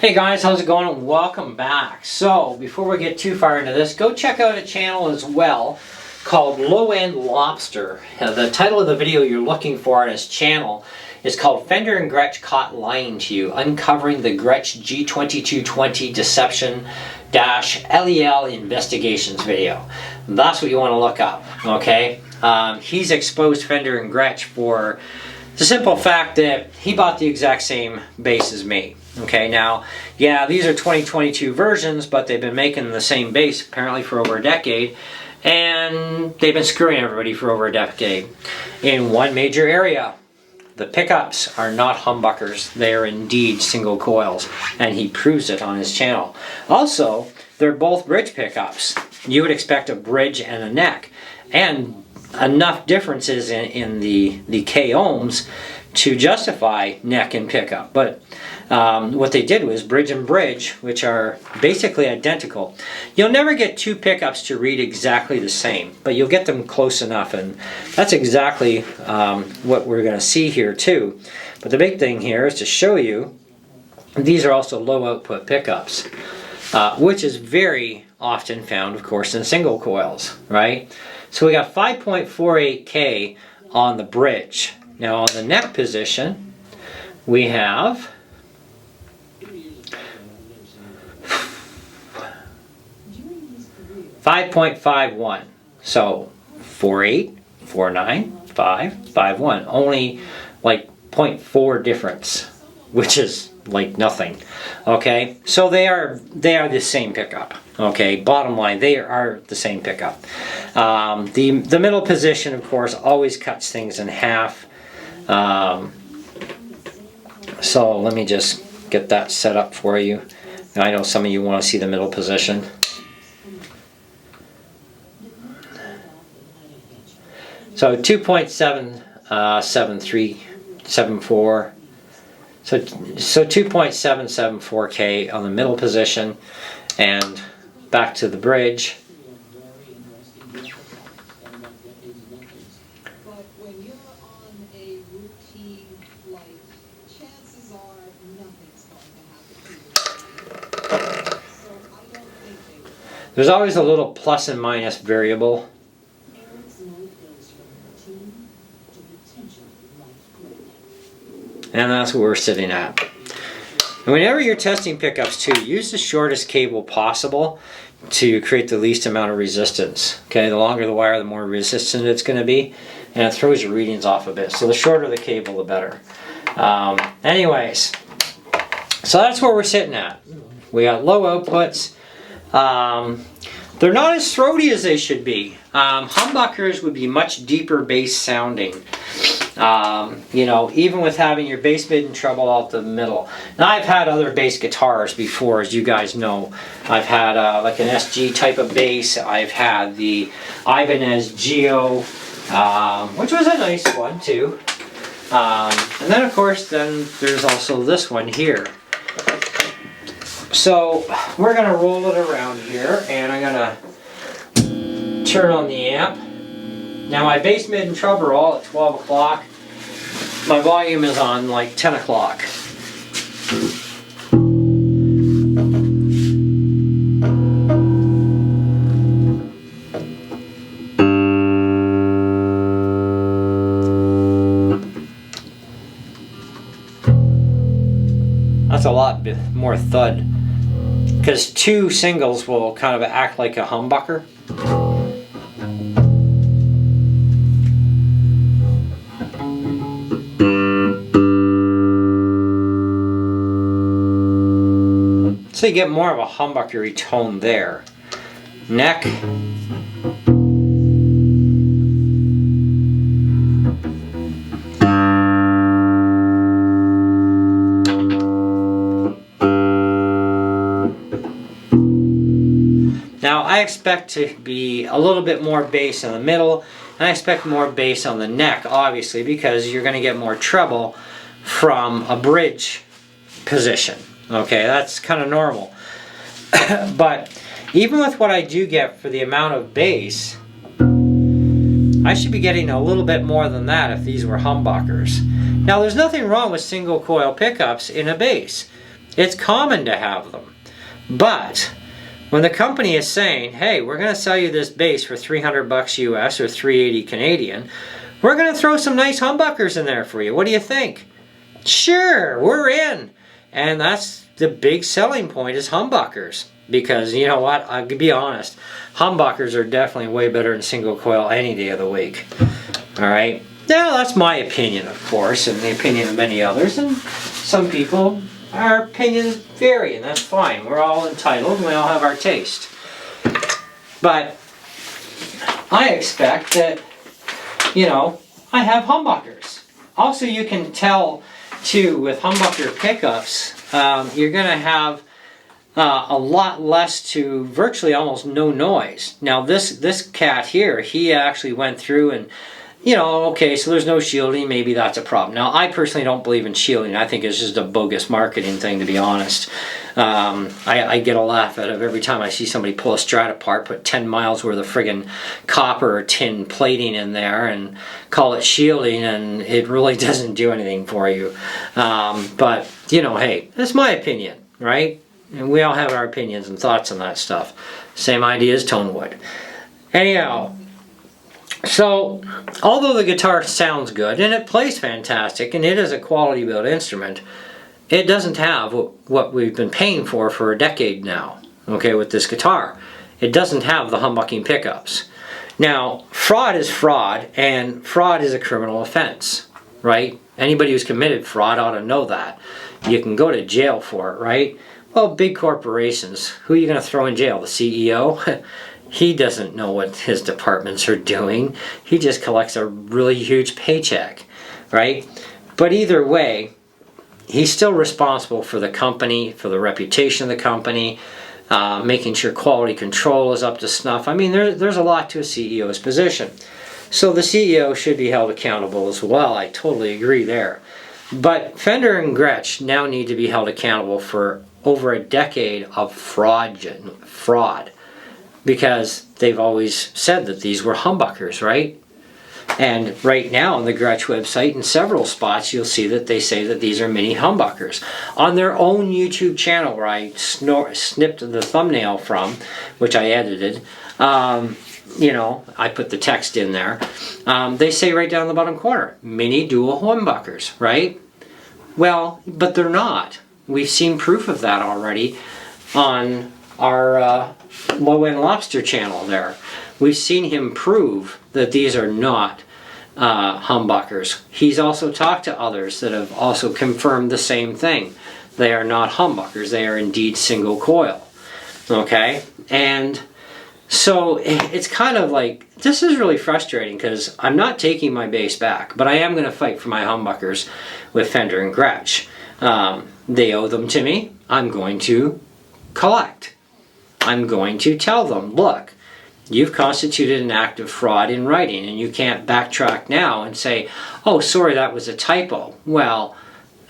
Hey guys, how's it going? And welcome back. So, before we get too far into this, go check out a channel as well called Low End Lobster. The title of the video you're looking for on his channel is called Fender and Gretsch Caught Lying to You, Uncovering the Gretsch G2220 Deception-LEL Investigations video. That's what you want to look up, okay? He's exposed Fender and Gretsch for the simple fact that he bought the exact same bass as me. Okay, now, yeah, these are 2022 versions, but they've been making the same bass apparently for over a decade, and they've been screwing everybody for over a decade. In one major area, the pickups are not humbuckers, they are indeed single coils, and he proves it on his channel. Also, they're both bridge pickups. You would expect a bridge and a neck, and enough differences in the K ohms to justify neck and pickup. But what they did was bridge and bridge, which are basically identical. You'll never get two pickups to read exactly the same, but you'll get them close enough, and that's exactly what we're going to see here too. But the big thing here is to show you these are also low output pickups, which is very often found, of course, in single coils, right? So we got 5.48K on the bridge. Now on the neck position, we have 5.51. So 48, 49, 5, 5.1. Only like 0.4 difference, which is like nothing. Okay, so they are the same pickup. Okay, bottom line, they are the same pickup. The middle position, of course, always cuts things in half. So let me just get that set up for you. Now, I know some of you want to see the middle position. So 2.77374. So 2.774K on the middle position, and back to the bridge. There's always a little plus and minus variable. And that's what we're sitting at. And whenever you're testing pickups too, use the shortest cable possible to create the least amount of resistance. Okay, the longer the wire, the more resistant it's going to be, and it throws your readings off a bit. So the shorter the cable, the better. Anyways, so that's where we're sitting at. We got low outputs. They're not as throaty as they should be. Humbuckers would be much deeper bass sounding. You know, even with having your bass mid in treble out the middle. Now, I've had other bass guitars before, as you guys know. I've had like an SG type of bass. I've had the Ibanez Geo, which was a nice one too. And then, of course, then there's also this one here. So we're going to roll it around here, and I'm going to turn on the amp. Now my bass, mid, and treble are all at 12 o'clock. My volume is on like 10 o'clock. That's a lot more thud, because two singles will kind of act like a humbucker. So you get more of a humbuckery tone there. Neck. Now I expect to be a little bit more bass in the middle, and I expect more bass on the neck, obviously, because you're going to get more treble from a bridge position. Okay, that's kind of normal. But even with what I do get for the amount of bass, I should be getting a little bit more than that if these were humbuckers. Now, there's nothing wrong with single coil pickups in a bass. It's common to have them. But when the company is saying, hey, we're going to sell you this bass for $300 US or $380 Canadian, we're going to throw some nice humbuckers in there for you. What do you think? Sure, we're in. And that's the big selling point, is humbuckers. Because, you know what, I'll be honest, humbuckers are definitely way better than single coil any day of the week. Alright? Now, that's my opinion, of course, and the opinion of many others. And some people, our opinions vary, and that's fine. We're all entitled, and we all have our taste. But I expect that, you know, I have humbuckers. Also, you can tell, too, with humbucker pickups, you're going to have a lot less to virtually almost no noise. Now, this cat here, he actually went through and, you know, okay, so there's no shielding, maybe that's a problem. Now, I personally don't believe in shielding. I think it's just a bogus marketing thing, to be honest. I get a laugh out of every time I see somebody pull a Strat apart, put 10 miles worth of friggin' copper or tin plating in there and call it shielding, and it really doesn't do anything for you. But, you know, hey, that's my opinion, right? And we all have our opinions and thoughts on that stuff. Same idea as tone wood. Anyhow, so although the guitar sounds good and it plays fantastic and it is a quality built instrument, it doesn't have what we've been paying for a decade now, okay, with this guitar. It doesn't have the humbucking pickups. Now, fraud is fraud, and fraud is a criminal offense, right? Anybody who's committed fraud ought to know that. You can go to jail for it, right? Well, big corporations, who are you going to throw in jail? The CEO? He doesn't know what his departments are doing. He just collects a really huge paycheck, right? But either way, he's still responsible for the company, for the reputation of the company, making sure quality control is up to snuff. I mean, there's a lot to a CEO's position. So the CEO should be held accountable as well. I totally agree there. But Fender and Gretsch now need to be held accountable for over a decade of fraud, because they've always said that these were humbuckers, right? And right now on the Gretsch website, in several spots, you'll see that they say that these are mini humbuckers. On their own YouTube channel, where I snipped the thumbnail from, which I edited, you know, I put the text in there. They say right down the bottom corner, mini dual humbuckers, right? Well, but they're not. We've seen proof of that already on our Low End Lobster channel there. We've seen him prove that these are not humbuckers. He's also talked to others that have also confirmed the same thing. They are not humbuckers. They are indeed single coil. Okay? And so it's kind of like, this is really frustrating because I'm not taking my bass back, but I am going to fight for my humbuckers with Fender and Gretsch. They owe them to me. I'm going to collect. I'm going to tell them, look, you've constituted an act of fraud in writing, and you can't backtrack now and say, oh, sorry, that was a typo. Well,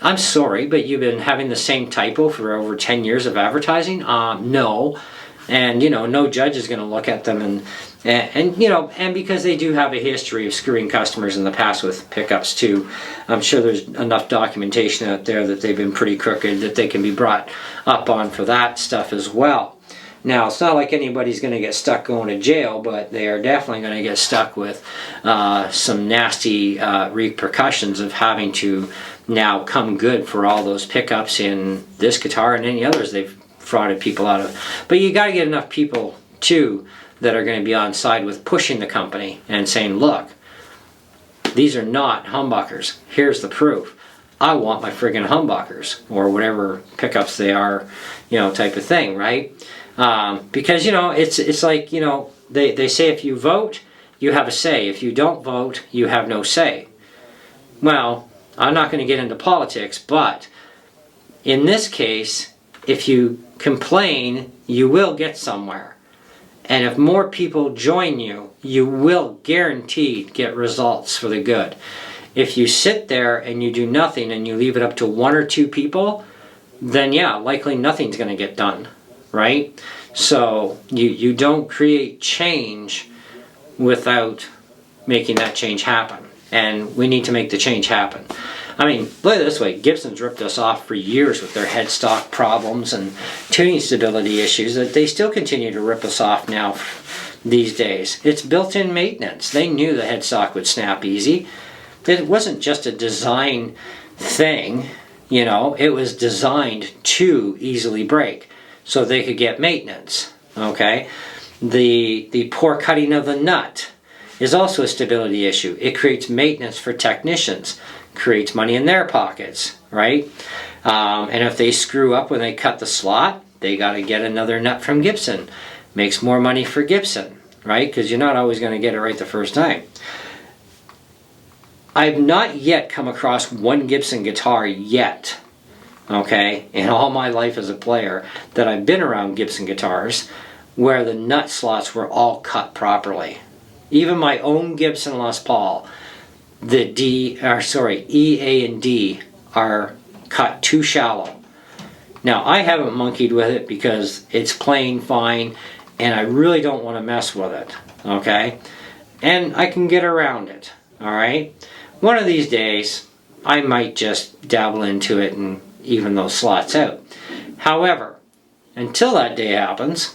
I'm sorry, but you've been having the same typo for over 10 years of advertising? No. And, you know, no judge is going to look at them and you know, and because they do have a history of screwing customers in the past with pickups too, I'm sure there's enough documentation out there that they've been pretty crooked that they can be brought up on for that stuff as well. Now, it's not like anybody's going to get stuck going to jail, but they are definitely going to get stuck with some nasty repercussions of having to now come good for all those pickups in this guitar and any others they've frauded people out of. But you got to get enough people, too, that are going to be on side with pushing the company and saying, look, these are not humbuckers. Here's the proof. I want my friggin' humbuckers, or whatever pickups they are, you know, type of thing, right? Because, you know, it's like, you know, they say if you vote, you have a say. If you don't vote, you have no say. Well, I'm not going to get into politics, but in this case, if you complain, you will get somewhere. And if more people join you, you will guaranteed get results for the good. If you sit there and you do nothing and you leave it up to one or two people, then yeah, likely nothing's going to get done, right? So you don't create change without making that change happen. and we need to make the change happen. I mean, look at it this way. Gibson's ripped us off for years with their headstock problems and tuning stability issues that they still continue to rip us off now these days. It's built-in maintenance. They knew the headstock would snap easy. It wasn't just a design thing, you know, it was designed to easily break so they could get maintenance, okay? The poor cutting of the nut is also a stability issue. It creates maintenance for technicians, creates money in their pockets, right? And if they screw up when they cut the slot, they got to get another nut from Gibson. Makes more money for Gibson, right? Because you're not always going to get it right the first time. I've not yet come across one Gibson guitar yet, okay, in all my life as a player that I've been around Gibson guitars where the nut slots were all cut properly. Even my own Gibson Les Paul, the E, A, and D are cut too shallow. Now, I haven't monkeyed with it because it's playing fine and I really don't want to mess with it, okay? And I can get around it, all right? One of these days, I might just dabble into it and even those slots out. However, until that day happens,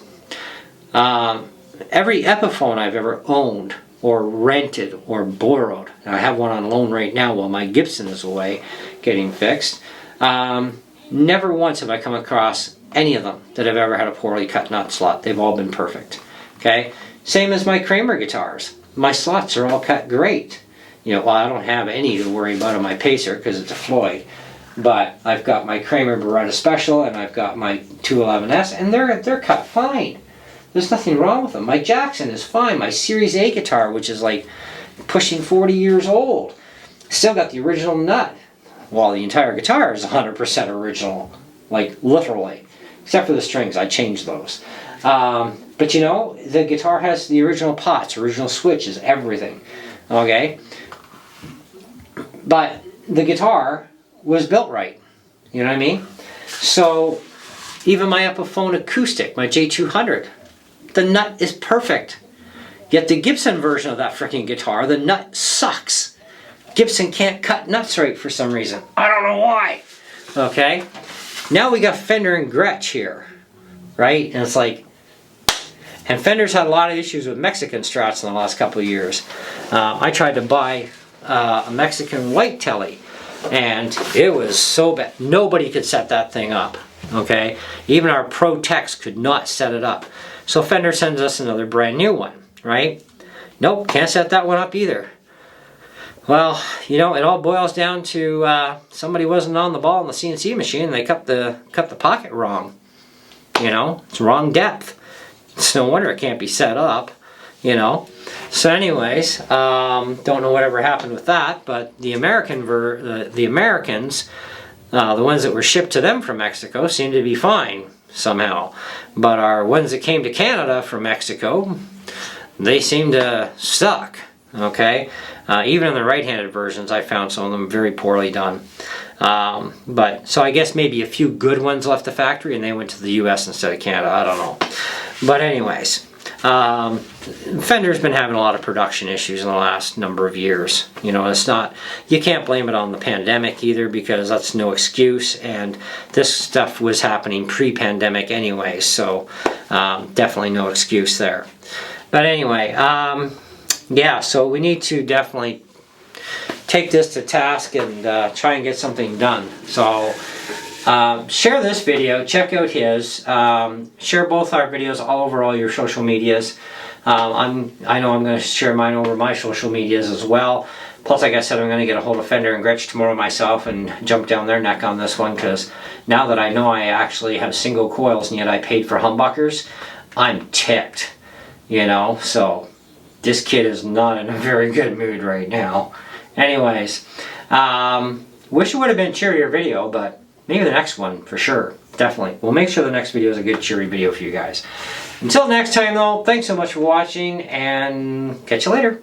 every Epiphone I've ever owned or rented or borrowed, and I have one on loan right now while my Gibson is away getting fixed, never once have I come across any of them that have ever had a poorly cut nut slot. They've all been perfect. Okay? Same as my Kramer guitars. My slots are all cut great. You know, well, I don't have any to worry about on my Pacer because it's a Floyd. But I've got my Kramer Beretta Special and I've got my 211S and they're cut fine. There's nothing wrong with them. My Jackson is fine. My Series A guitar, which is like pushing 40 years old, still got the original nut. Well, the entire guitar is 100% original, like literally, except for the strings. I changed those. But you know, the guitar has the original pots, original switches, everything. Okay? But the guitar was built right. You know what I mean? So, even my Epiphone acoustic, my J200, the nut is perfect. Yet the Gibson version of that freaking guitar, the nut sucks. Gibson can't cut nuts right for some reason. I don't know why. Okay? Now we got Fender and Gretsch here. Right? And it's like... And Fender's had a lot of issues with Mexican Strats in the last couple of years. I tried to buy a Mexican white telly, and it was so bad. Nobody could set that thing up. Okay? Even our pro techs could not set it up. So Fender sends us another brand new one. Right? Nope, can't set that one up either. Well, you know, it all boils down to somebody wasn't on the ball in the CNC machine and they cut the pocket wrong. You know, it's wrong depth. It's no wonder it can't be set up, you know. So anyways, don't know whatever happened with that, but the Americans, the ones that were shipped to them from Mexico, seemed to be fine somehow. But our ones that came to Canada from Mexico, they seem to suck, okay? Even in the right-handed versions, I found some of them very poorly done. But so I guess maybe a few good ones left the factory and they went to the US instead of Canada. I don't know. But anyways, Fender's been having a lot of production issues in the last number of years. You know, it's not, you can't blame it on the pandemic either because that's no excuse, and this stuff was happening pre-pandemic anyway, so definitely no excuse there. But anyway, yeah, so we need to definitely take this to task and try and get something done. So share this video, check out his, share both our videos all over all your social medias. I know I'm going to share mine over my social medias as well. Plus, like I said, I'm going to get a hold of Fender and Gretsch tomorrow myself and jump down their neck on this one, because now that I know I actually have single coils and yet I paid for humbuckers, I'm ticked, you know. So this kid is not in a very good mood right now. Anyways, wish it would have been a cheerier video, but maybe the next one for sure. Definitely. We'll make sure the next video is a good cheery video for you guys. Until next time though, thanks so much for watching and catch you later.